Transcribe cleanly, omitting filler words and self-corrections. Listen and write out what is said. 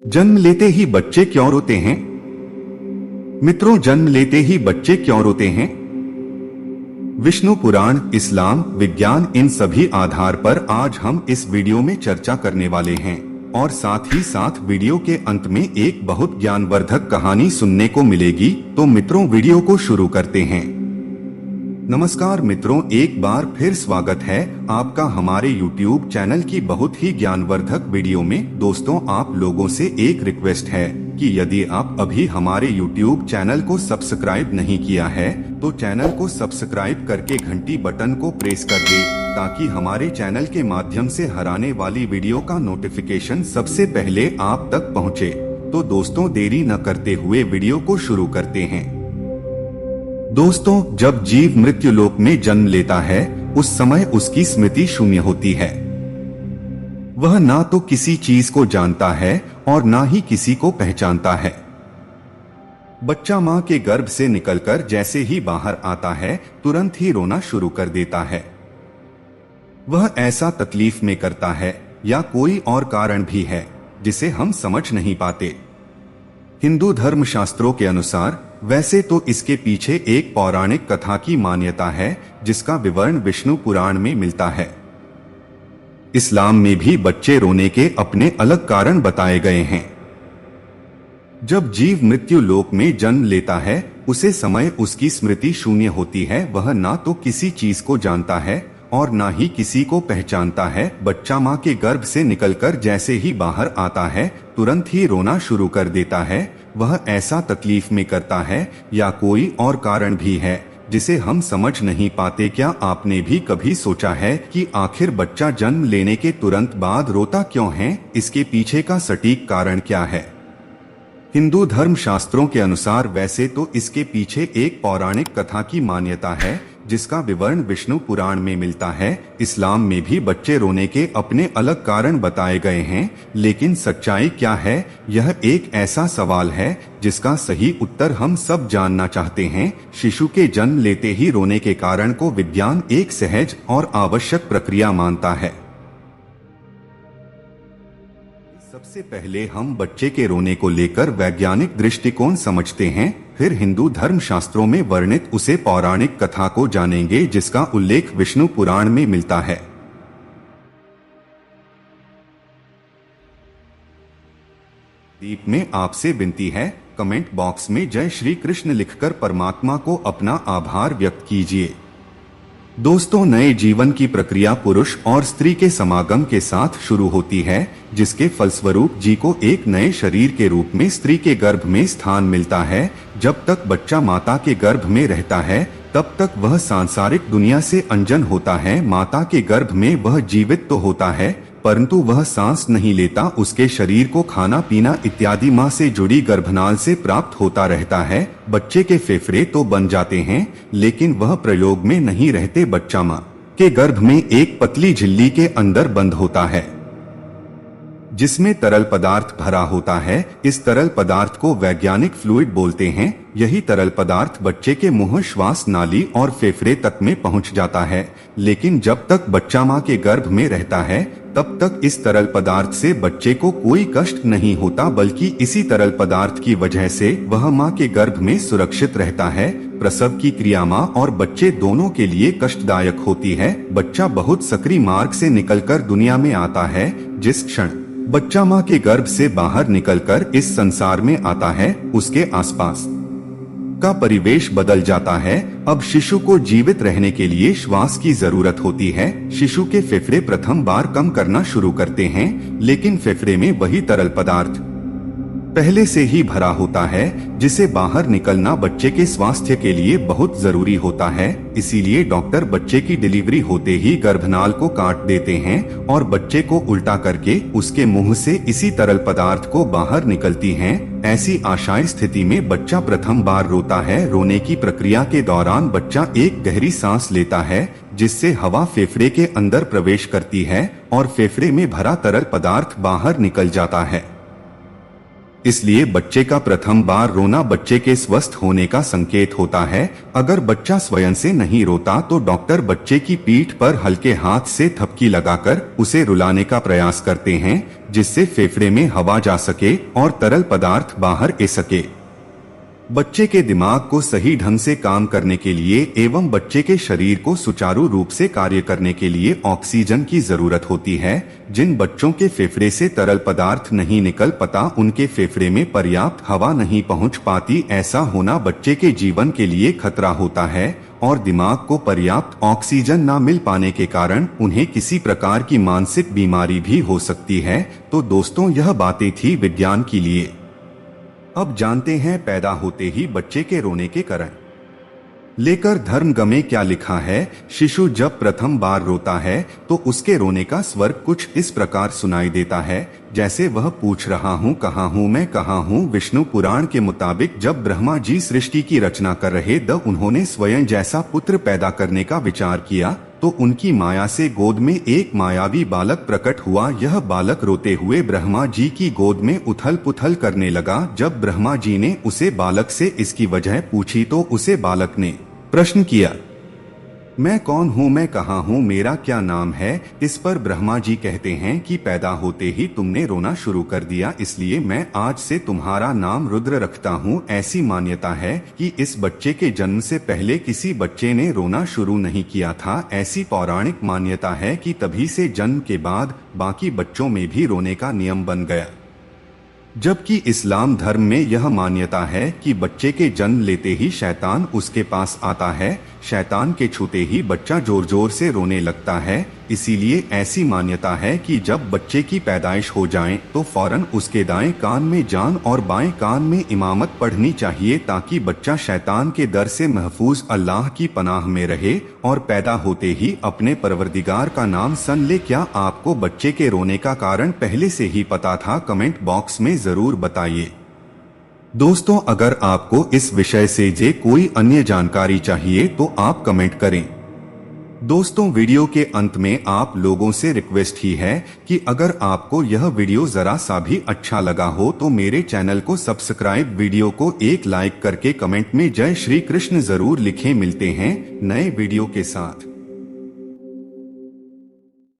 जन्म लेते ही बच्चे क्यों रोते हैं? मित्रों, जन्म लेते ही बच्चे क्यों रोते हैं? विष्णु पुराण, इस्लाम, विज्ञान, इन सभी आधार पर आज हम इस वीडियो में चर्चा करने वाले हैं और साथ ही साथ वीडियो के अंत में एक बहुत ज्ञानवर्धक कहानी सुनने को मिलेगी। तो मित्रों, वीडियो को शुरू करते हैं। नमस्कार मित्रों, एक बार फिर स्वागत है आपका हमारे YouTube चैनल की बहुत ही ज्ञानवर्धक वीडियो में। दोस्तों, आप लोगों से एक रिक्वेस्ट है कि यदि आप अभी हमारे YouTube चैनल को सब्सक्राइब नहीं किया है तो चैनल को सब्सक्राइब करके घंटी बटन को प्रेस कर दे, ताकि हमारे चैनल के माध्यम से हर आने वाली वीडियो का नोटिफिकेशन सबसे पहले आप तक पहुँचे। तो दोस्तों, देरी न करते हुए वीडियो को शुरू करते हैं। दोस्तों, जब जीव मृत्यु लोक में जन्म लेता है उस समय उसकी स्मृति शून्य होती है। वह ना तो किसी चीज को जानता है और ना ही किसी को पहचानता है। बच्चा मां के गर्भ से निकलकर जैसे ही बाहर आता है तुरंत ही रोना शुरू कर देता है। वह ऐसा तकलीफ में करता है या कोई और कारण भी है जिसे हम समझ नहीं पाते। हिंदू धर्म शास्त्रों के अनुसार वैसे तो इसके पीछे एक पौराणिक कथा की मान्यता है जिसका विवरण विष्णु पुराण में मिलता है। इस्लाम में भी बच्चे रोने के अपने अलग कारण बताए गए हैं। जब जीव मृत्यु लोक में जन्म लेता है उसे समय उसकी स्मृति शून्य होती है। वह ना तो किसी चीज को जानता है और ना ही किसी को पहचानता है। बच्चा मां के गर्भ से निकलकर जैसे ही बाहर आता है तुरंत ही रोना शुरू कर देता है। वह ऐसा तकलीफ में करता है या कोई और कारण भी है जिसे हम समझ नहीं पाते। क्या आपने भी कभी सोचा है कि आखिर बच्चा जन्म लेने के तुरंत बाद रोता क्यों है? इसके पीछे का सटीक कारण क्या है? हिंदू धर्म शास्त्रों के अनुसार वैसे तो इसके पीछे एक पौराणिक कथा की मान्यता है जिसका विवरण विष्णु पुराण में मिलता है। इस्लाम में भी बच्चे रोने के अपने अलग कारण बताए गए हैं, लेकिन सच्चाई क्या है, यह एक ऐसा सवाल है जिसका सही उत्तर हम सब जानना चाहते हैं। शिशु के जन्म लेते ही रोने के कारण को विज्ञान एक सहज और आवश्यक प्रक्रिया मानता है। सबसे पहले हम बच्चे के रोने को लेकर वैज्ञानिक दृष्टिकोण समझते हैं, फिर हिंदू धर्म शास्त्रों में वर्णित उसे पौराणिक कथा को जानेंगे जिसका उल्लेख विष्णु पुराण में मिलता है। दीप में आपसे विनती है, कमेंट बॉक्स में जय श्री कृष्ण लिखकर परमात्मा को अपना आभार व्यक्त कीजिए। दोस्तों, नए जीवन की प्रक्रिया पुरुष और स्त्री के समागम के साथ शुरू होती है, जिसके फलस्वरूप जी को एक नए शरीर के रूप में स्त्री के गर्भ में स्थान मिलता है। जब तक बच्चा माता के गर्भ में रहता है तब तक वह सांसारिक दुनिया से अनजान होता है। माता के गर्भ में वह जीवित तो होता है परंतु वह सांस नहीं लेता। उसके शरीर को खाना पीना इत्यादि मां से जुड़ी गर्भनाल से प्राप्त होता रहता है। बच्चे के फेफड़े तो बन जाते हैं लेकिन वह प्रयोग में नहीं रहते। बच्चा मां के गर्भ में एक पतली झिल्ली के अंदर बंद होता है जिसमें तरल पदार्थ भरा होता है। इस तरल पदार्थ को वैज्ञानिक फ्लूइड बोलते हैं। यही तरल पदार्थ बच्चे के मुंह, श्वास नाली और फेफड़े तक में पहुंच जाता है। लेकिन जब तक बच्चा मां के गर्भ में रहता है तब तक इस तरल पदार्थ से बच्चे को कोई कष्ट नहीं होता, बल्कि इसी तरल पदार्थ की वजह से वह मां के गर्भ में सुरक्षित रहता है। प्रसव की क्रिया मां और बच्चे दोनों के लिए कष्टदायक होती है। बच्चा बहुत सक्रिय मार्ग से निकलकर दुनिया में आता है। जिस क्षण बच्चा मां के गर्भ से बाहर निकलकर इस संसार में आता है उसके आसपास का परिवेश बदल जाता है। अब शिशु को जीवित रहने के लिए श्वास की जरूरत होती है। शिशु के फेफड़े प्रथम बार कम करना शुरू करते हैं, लेकिन फेफड़े में वही तरल पदार्थ पहले से ही भरा होता है जिसे बाहर निकलना बच्चे के स्वास्थ्य के लिए बहुत जरूरी होता है। इसीलिए डॉक्टर बच्चे की डिलीवरी होते ही गर्भनाल को काट देते हैं और बच्चे को उल्टा करके उसके मुंह से इसी तरल पदार्थ को बाहर निकलती हैं। ऐसी आशाएं स्थिति में बच्चा प्रथम बार रोता है। रोने की प्रक्रिया के दौरान बच्चा एक गहरी सांस लेता है जिससे हवा फेफड़े के अंदर प्रवेश करती है और फेफड़े में भरा तरल पदार्थ बाहर निकल जाता है। इसलिए बच्चे का प्रथम बार रोना बच्चे के स्वस्थ होने का संकेत होता है। अगर बच्चा स्वयं से नहीं रोता तो डॉक्टर बच्चे की पीठ पर हल्के हाथ से थपकी लगाकर उसे रुलाने का प्रयास करते हैं, जिससे फेफड़े में हवा जा सके और तरल पदार्थ बाहर आ सके। बच्चे के दिमाग को सही ढंग से काम करने के लिए एवं बच्चे के शरीर को सुचारू रूप से कार्य करने के लिए ऑक्सीजन की जरूरत होती है। जिन बच्चों के फेफड़े से तरल पदार्थ नहीं निकल पाता, उनके फेफड़े में पर्याप्त हवा नहीं पहुंच पाती। ऐसा होना बच्चे के जीवन के लिए खतरा होता है और दिमाग को पर्याप्त ऑक्सीजन न मिल पाने के कारण उन्हें किसी प्रकार की मानसिक बीमारी भी हो सकती है। तो दोस्तों, यह बातें थी विज्ञान के लिए। अब जानते हैं पैदा होते ही बच्चे के रोने के कारण लेकर धर्म में क्या लिखा है। शिशु जब प्रथम बार रोता है तो उसके रोने का स्वर कुछ इस प्रकार सुनाई देता है, जैसे वह पूछ रहा हूँ कहाँ हूँ मैं कहाँ हूँ। विष्णु पुराण के मुताबिक जब ब्रह्मा जी सृष्टि की रचना कर रहे थे, उन्होंने स्वयं जैसा पुत्र पैदा करने का विचार किया तो उनकी माया से गोद में एक मायावी बालक प्रकट हुआ। यह बालक रोते हुए ब्रह्मा जी की गोद में उथल पुथल करने लगा। जब ब्रह्मा जी ने उसे बालक से इसकी वजह पूछी तो उसे बालक ने प्रश्न किया, मैं कौन हूँ, मैं कहाँ हूँ, मेरा क्या नाम है। इस पर ब्रह्मा जी कहते हैं कि पैदा होते ही तुमने रोना शुरू कर दिया, इसलिए मैं आज से तुम्हारा नाम रुद्र रखता हूँ। ऐसी मान्यता है कि इस बच्चे के जन्म से पहले किसी बच्चे ने रोना शुरू नहीं किया था। ऐसी पौराणिक मान्यता है कि तभी से जन्म के बाद बाकी बच्चों में भी रोने का नियम बन गया। जबकि इस्लाम धर्म में यह मान्यता है कि बच्चे के जन्म लेते ही शैतान उसके पास आता है। शैतान के छूते ही बच्चा जोर जोर से रोने लगता है। इसीलिए ऐसी मान्यता है कि जब बच्चे की पैदाइश हो जाए तो फौरन उसके दाएं कान में जान और बाएं कान में इमामत पढ़नी चाहिए, ताकि बच्चा शैतान के डर से महफूज अल्लाह की पनाह में रहे और पैदा होते ही अपने परवरदिगार का नाम सन ले। क्या आपको बच्चे के रोने का कारण पहले से ही पता था? कमेंट बॉक्स में जरूर बताइए। दोस्तों, अगर आपको इस विषय से जे कोई अन्य जानकारी चाहिए तो आप कमेंट करें। दोस्तों, वीडियो के अंत में आप लोगों से रिक्वेस्ट ही है कि अगर आपको यह वीडियो जरा सा भी अच्छा लगा हो तो मेरे चैनल को सब्सक्राइब, वीडियो को एक लाइक करके कमेंट में जय श्री कृष्ण जरूर लिखें। मिलते हैं नए वीडियो के साथ।